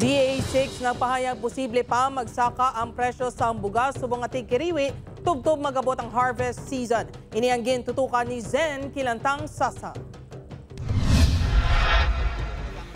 DA6 nagpahayag posible pa magsaka ang presyo sa bugas subong ating kiriwi tubtob magabot ang harvest season. Ini ang gintutukan ni Zen Kilantang Sasa.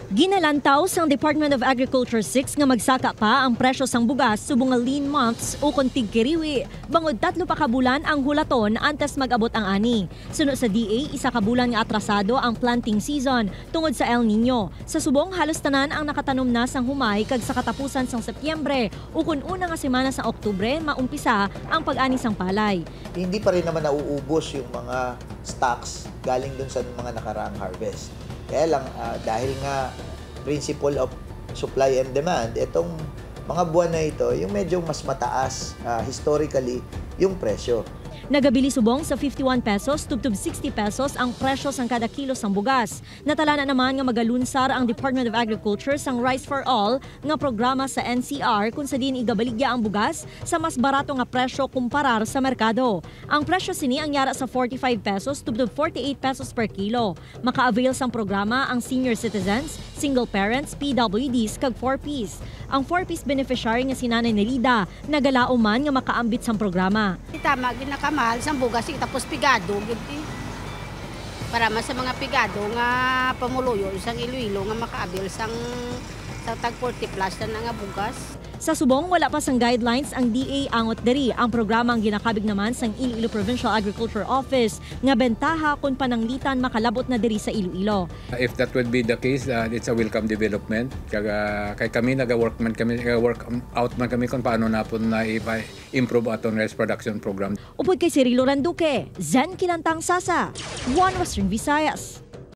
Ginalantaw sang Department of Agriculture 6 nga magsaka pa ang presyo sang bugas subong nga lean months o kontig kiriwi. Bangod 3 pa ka bulan ang hulaton antes mag-abot ang ani. Sunod sa DA, 1 ka bulan nga atrasado ang planting season tungod sa El Nino. Sa subong halos tanan ang nakatanom na sang humay kag sa katapusan sang Setyembre o kun una nga semana sa Oktubre maumpisa ang pag-ani sang palay. Hindi pa rin naman nauubos yung mga stocks galing dun sa mga nakaraang harvest. Kaya lang, dahil nga principle of supply and demand, itong mga buwan na ito, yung medyo mas mataas historically yung presyo. Nagabili subong sa 51 pesos tubtob 60 pesos ang presyo sang kada kilo sang bugas. Natala na naman nga magalunsar ang Department of Agriculture sang Rice for All nga programa sa NCR kung sa din igabaligya ang bugas sa mas barato nga presyo kumparar sa merkado. Ang presyo sini ang yara sa 45 pesos tubtob 48 pesos per kilo. Maka-avail sang programa ang senior citizens, single parents, PWDs kag 4Ps. Ang 4Ps beneficiary nga si Nanay Nelida nagalao man nga makaambit sang programa. Tama, ginakamahal sa bugas, tapos pigado. Para mas sa mga pigado nga pamuluyo, isang Iloilo nga makaabil sa tag 40 plus na nga bugas. Sa subong, wala pa sang guidelines ang DA angot diri. Ang programa ang ginakabig naman sang Iloilo Provincial Agriculture Office nga bentaha kung pananglitan makalabot na diri sa Iloilo. If that would be the case, it's a welcome development. Kaya kay kami nag-work out man kami kung paano na po na improve atong rice production program. Upod kay Cirilo Randuque, Zen Kilantang Sasa, One Western Visayas.